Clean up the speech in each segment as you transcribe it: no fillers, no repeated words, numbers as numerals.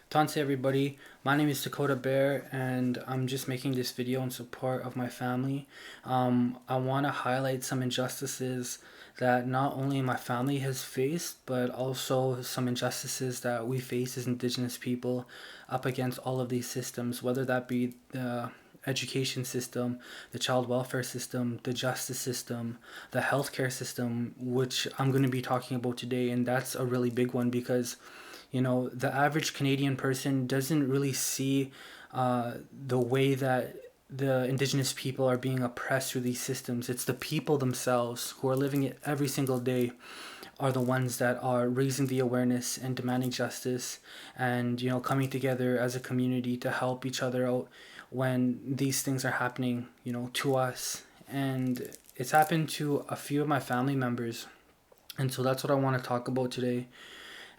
Tanse everybody, my name is Dakota Bear and I'm just making this video in support of my family. I want to highlight some injustices that not only my family has faced, but also some injustices that we face as Indigenous people up against all of these systems, whether that be the education system, the child welfare system, the justice system, the healthcare system, which I'm going to be talking about today. And that's a really big one because the average Canadian person doesn't really see the way that the Indigenous people are being oppressed through these systems. It's the people themselves who are living it every single day are the ones that are raising the awareness and demanding justice and coming together as a community to help each other out when these things are happening to us. And it's happened to a few of my family members, and so that's what I want to talk about today.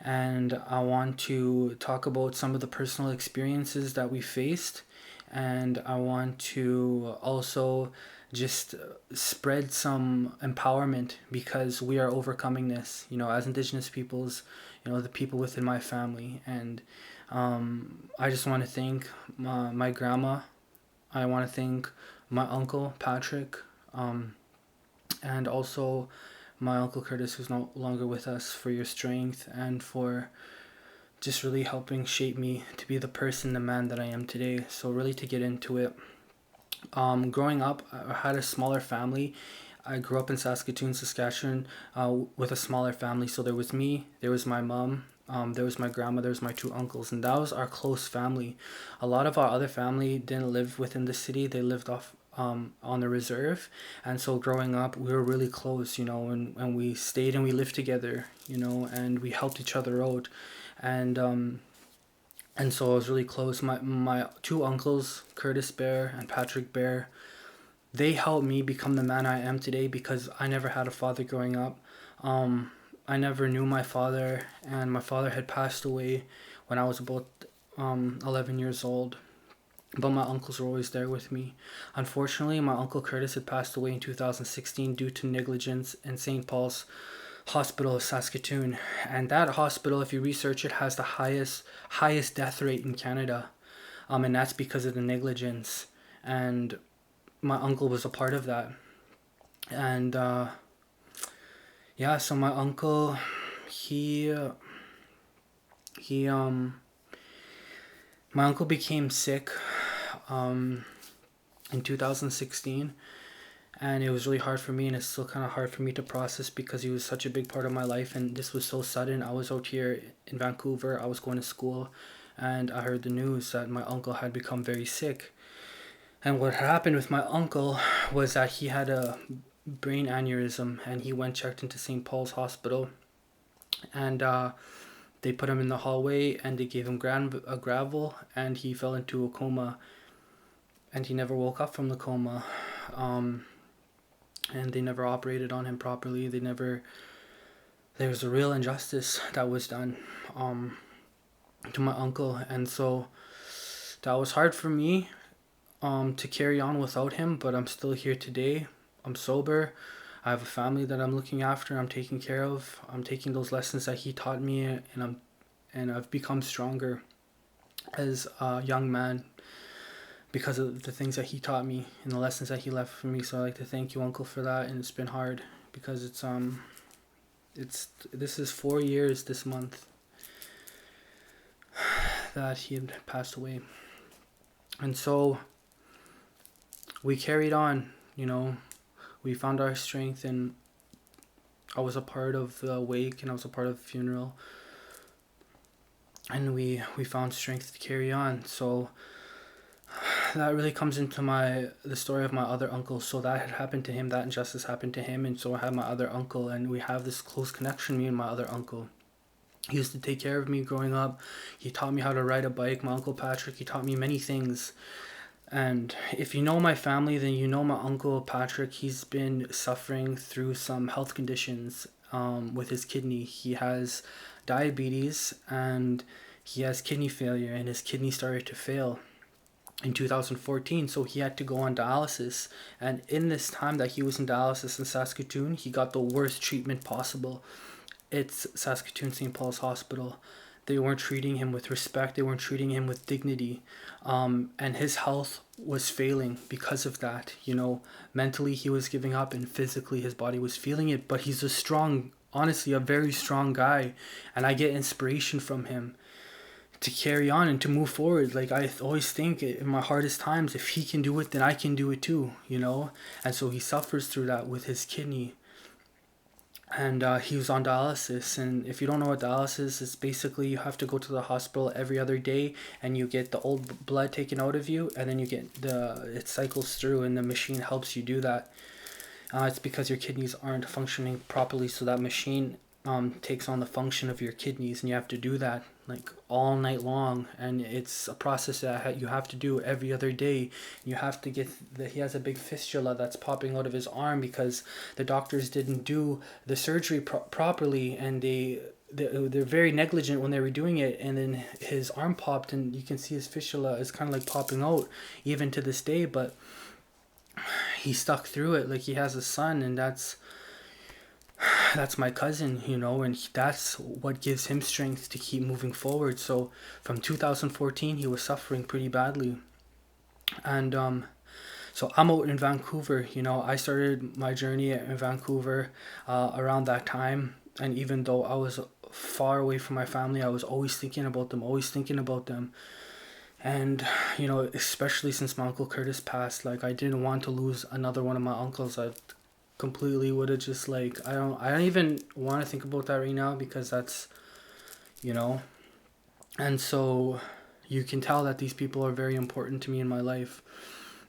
And I want to talk about some of the personal experiences that we faced, and I want to also just spread some empowerment because we are overcoming this, as Indigenous peoples, the people within my family. And I just want to thank my grandma. I want to thank my uncle Patrick, and also my uncle Curtis, who's no longer with us, for your strength and for just really helping shape me to be the person, the man that I am today. So really, to get into it, growing up, I had a smaller family. I grew up in Saskatoon, Saskatchewan, with a smaller family. So there was me, there was my mom, there was my grandma, there was my two uncles, and that was our close family. A lot of our other family didn't live within the city; they lived off on the reserve. And so growing up, we were really close, and we stayed and we lived together, and we helped each other out. And so I was really close. My two uncles, Curtis Bear and Patrick Bear, they helped me become the man I am today because I never had a father growing up. I never knew my father, and my father had passed away when I was about 11 years old. But my uncles were always there with me. Unfortunately, my uncle Curtis had passed away in 2016 due to negligence in St. Paul's Hospital of Saskatoon. And that hospital, if you research it, has the highest death rate in Canada. And that's because of the negligence. And my uncle was a part of that. And yeah, so my uncle, he he my uncle became sick in 2016, and it was really hard for me, and it's still kind of hard for me to process because he was such a big part of my life, and this was so sudden. I was out here in Vancouver, I was going to school, and I heard the news that my uncle had become very sick. And what happened with my uncle was that he had a brain aneurysm, and he went checked into St. Paul's Hospital, and they put him in the hallway and they gave him a gravel, and he fell into a coma, and he never woke up from the coma. And they never operated on him properly. There was a real injustice that was done to my uncle, and so that was hard for me to carry on without him, but I'm still here today. I'm sober. I have a family that I'm looking after, I'm taking care of. I'm taking those lessons that he taught me, and I've become stronger as a young man because of the things that he taught me and the lessons that he left for me. So I'd like to thank you, Uncle, for that. And it's been hard because this is 4 years this month that he had passed away. And so we carried on, we found our strength, and I was a part of the wake and I was a part of the funeral, and we found strength to carry on. So that really comes into the story of my other uncle. So that had happened to him, that injustice happened to him, and so I had my other uncle, and we have this close connection, me and my other uncle. He used to take care of me growing up. He taught me how to ride a bike. My uncle Patrick, he taught me many things. And if you know my family, then you know my uncle Patrick. He's been suffering through some health conditions with his kidney. He has diabetes and he has kidney failure, and his kidney started to fail in 2014, so he had to go on dialysis. And in this time that he was in dialysis in Saskatoon, he got the worst treatment possible. It's Saskatoon St. Paul's Hospital. They weren't treating him with respect. They weren't treating him with dignity. And his health was failing because of that. You know, mentally he was giving up, and physically his body was feeling it. But he's a strong, honestly, a very strong guy. And I get inspiration from him to carry on and to move forward. Like, I always think in my hardest times, if he can do it, then I can do it too, you know? And so he suffers through that with his kidney. And he was on dialysis. And if you don't know what dialysis is, it's basically you have to go to the hospital every other day, and you get the old blood taken out of you, and then you get it cycles through, and the machine helps you do that. It's because your kidneys aren't functioning properly, so that machine takes on the function of your kidneys, and you have to do that like all night long. And it's a process that you have to do every other day. You have to get he has a big fistula that's popping out of his arm because the doctors didn't do the surgery properly, and they're very negligent when they were doing it. And then his arm popped, and you can see his fistula is kind of like popping out even to this day. But he stuck through it. Like, he has a son, and that's my cousin, you know, and that's what gives him strength to keep moving forward. So from 2014, he was suffering pretty badly. And so I'm out in Vancouver, you know. I started my journey in Vancouver around that time. And even though I was far away from my family, I was always thinking about them. And, you know, especially since my Uncle Curtis passed, like, I didn't want to lose another one of my uncles. I completely would have just, like, I don't even want to think about that right now, because that's, you know. And so you can tell that these people are very important to me in my life.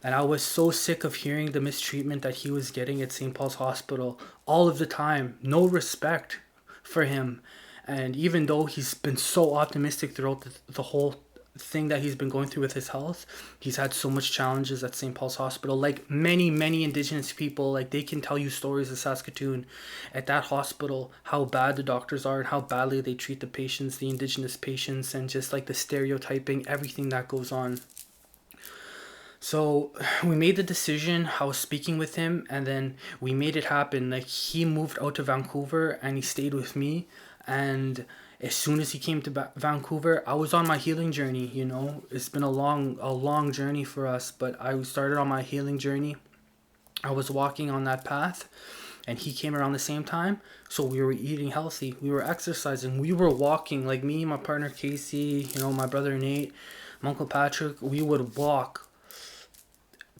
And I was so sick of hearing the mistreatment that he was getting at St. Paul's Hospital all of the time. No respect for him. And even though he's been so optimistic throughout the whole thing that he's been going through with his health, he's had so much challenges at St. Paul's Hospital. Like many Indigenous people, like, they can tell you stories of Saskatoon at that hospital, how bad the doctors are and how badly they treat the patients, the Indigenous patients, and just like the stereotyping, everything that goes on. So we made the decision. I was speaking with him, and then we made it happen. Like, he moved out to Vancouver and he stayed with me. And as soon as he came to Vancouver, I was on my healing journey, you know. It's been a long journey for us, but I started on my healing journey. I was walking on that path, and he came around the same time. So we were eating healthy. We were exercising. We were walking. Like, me, my partner Casey, you know, my brother Nate, my Uncle Patrick, we would walk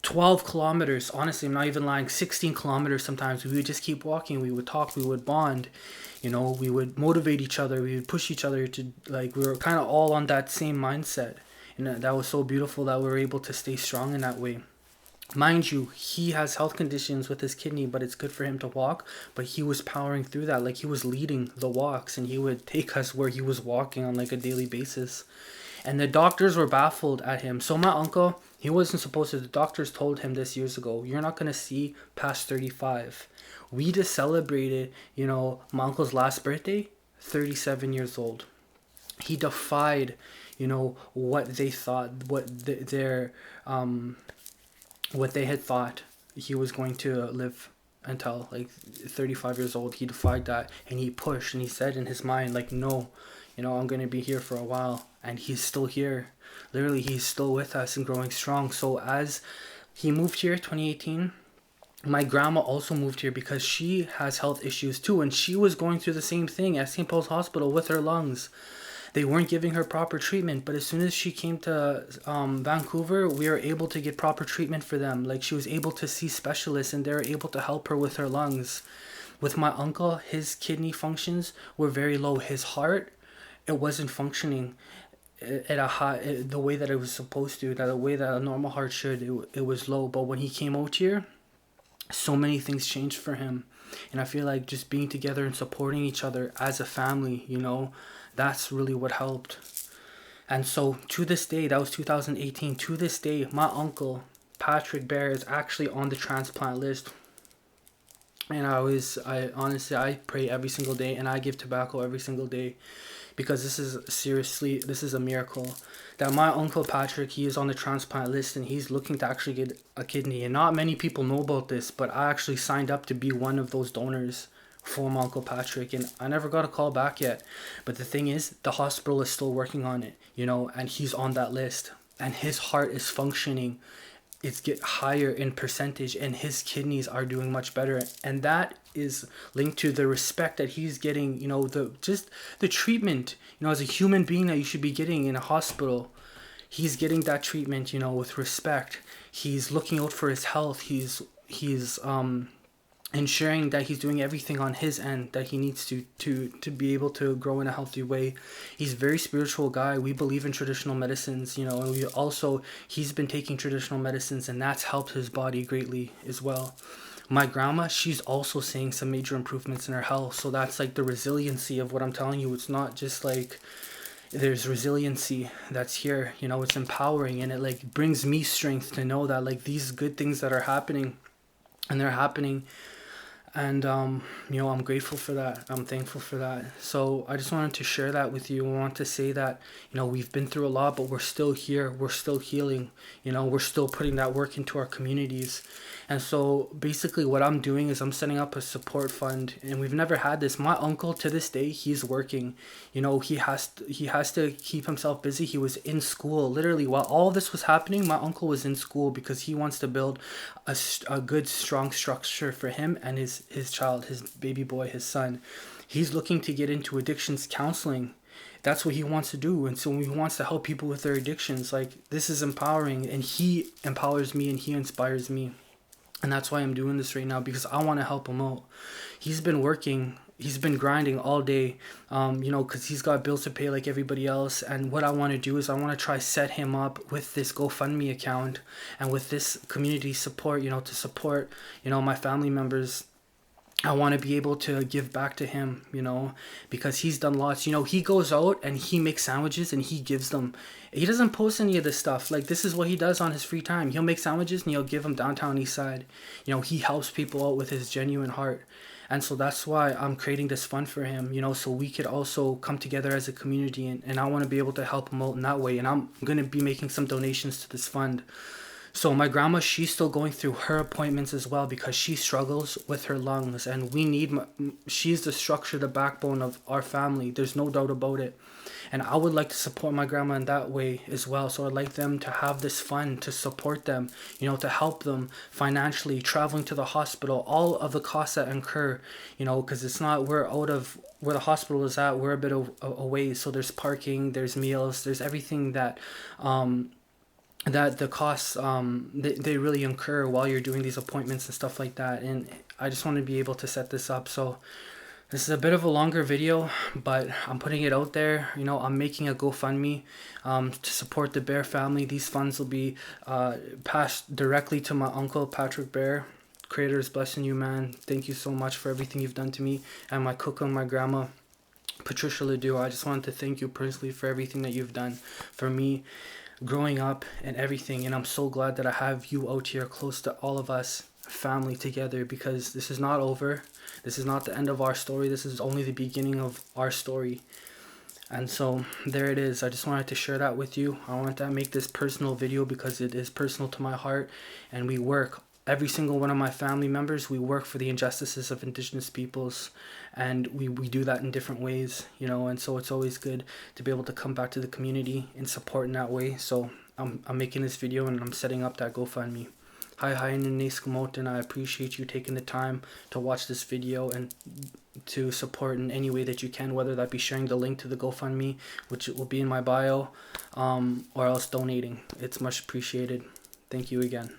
12 kilometers. Honestly, I'm not even lying. 16 kilometers sometimes. We would just keep walking. We would talk. We would bond. You know, we would motivate each other. We would push each other to, like, we were kind of all on that same mindset. And that was so beautiful that we were able to stay strong in that way. Mind you, he has health conditions with his kidney, but it's good for him to walk. But he was powering through that. Like, he was leading the walks, and he would take us where he was walking on, like, a daily basis. And the doctors were baffled at him. So my uncle, he wasn't supposed to. The doctors told him this years ago, you're not going to see past 35. We just celebrated, you know, my uncle's last birthday, 37 years old. He defied, you know, what they thought, what they had thought he was going to live until, like, 35 years old. He defied that, and he pushed, and he said in his mind, like, no, you know, I'm going to be here for a while. And he's still here. Literally, he's still with us and growing strong. So as he moved here 2018, my grandma also moved here because she has health issues too, and she was going through the same thing at St. Paul's Hospital with her lungs. They weren't giving her proper treatment, but as soon as she came to Vancouver, we were able to get proper treatment for them. Like, she was able to see specialists, and they were able to help her with her lungs. With my uncle, his kidney functions were very low. His heart, it wasn't functioning at a high, the way that it was supposed to, that the way that a normal heart should. It was low. But when he came out here, so many things changed for him. And I feel like just being together and supporting each other as a family, you know, that's really what helped. And so to this day, that was 2018, to this day, my uncle Patrick Bear is actually on the transplant list. And I honestly pray every single day, and I give tobacco every single day, because this is a miracle that my uncle Patrick, he is on the transplant list, and he's looking to actually get a kidney. And not many people know about this, but I actually signed up to be one of those donors for my Uncle Patrick, and I never got a call back yet. But the thing is, the hospital is still working on it, and he's on that list, and his heart is functioning. It's get higher in percentage, and his kidneys are doing much better, and that is linked to the respect that he's getting, the treatment, as a human being that you should be getting in a hospital. He's getting that treatment, with respect. He's looking out for his health. He's ensuring that he's doing everything on his end that he needs to be able to grow in a healthy way. He's a very spiritual guy. We believe in traditional medicines, and he's been taking traditional medicines, and that's helped his body greatly as well. My grandma, she's also seeing some major improvements in her health. So that's like the resiliency of what I'm telling you. It's not just like there's resiliency that's here, it's empowering, and it like brings me strength to know that like these good things that are happening, and they're happening. And I'm grateful for that. I'm thankful for that. So I just wanted to share that with you. I want to say that we've been through a lot, but we're still here. We're still healing. We're still putting that work into our communities. And so basically what I'm doing is I'm setting up a support fund, and we've never had this. My uncle, to this day, he's working. He has to keep himself busy. He was in school literally while all this was happening. My uncle was in school because he wants to build a good strong structure for him and his child, his baby boy, his son. He's looking to get into addictions counseling. That's what he wants to do, and so he wants to help people with their addictions. Like, this is empowering, and he empowers me and he inspires me. And that's why I'm doing this right now, because I want to help him out. He's been working, he's been grinding all day, because he's got bills to pay like everybody else. And what I want to do is I want to try set him up with this GoFundMe account and with this community support, to support, my family members. I want to be able to give back to him, because he's done lots. He goes out and he makes sandwiches and he gives them. He doesn't post any of this stuff. Like, this is what he does on his free time. He'll make sandwiches and he'll give them downtown east side. He helps people out with his genuine heart. And so that's why I'm creating this fund for him, so we could also come together as a community. And I want to be able to help him out in that way. And I'm going to be making some donations to this fund. So my grandma, she's still going through her appointments as well, because she struggles with her lungs, and she's the structure, the backbone of our family. There's no doubt about it. And I would like to support my grandma in that way as well. So I'd like them to have this fund to support them, to help them financially, traveling to the hospital, all of the costs that incur, because it's not, we're out of where the hospital is at, we're a bit away. So there's parking, there's meals, there's everything that the costs they really incur while you're doing these appointments and stuff like that. And I just want to be able to set this up. So this is a bit of a longer video, but I'm putting it out there. I'm making a GoFundMe to support the Bear family. These funds will be passed directly to my uncle Patrick Bear. Creator is blessing you, man. Thank you so much for everything you've done to me, and my cook and my grandma Patricia Ledoux. I just wanted to thank you personally for everything that you've done for me growing up and everything. And I'm so glad that I have you out here close to all of us, family together, because this is not over. This is not the end of our story. This is only the beginning of our story. And so there it is. I just wanted to share that with you. I wanted to make this personal video because it is personal to my heart. And we work, every single one of my family members, we work for the injustices of Indigenous peoples, and we do that in different ways, and so it's always good to be able to come back to the community and support in that way. So I'm making this video and I'm setting up that GoFundMe. Hi and I appreciate you taking the time to watch this video and to support in any way that you can, whether that be sharing the link to the GoFundMe, which will be in my bio, or else donating. It's much appreciated. Thank you again.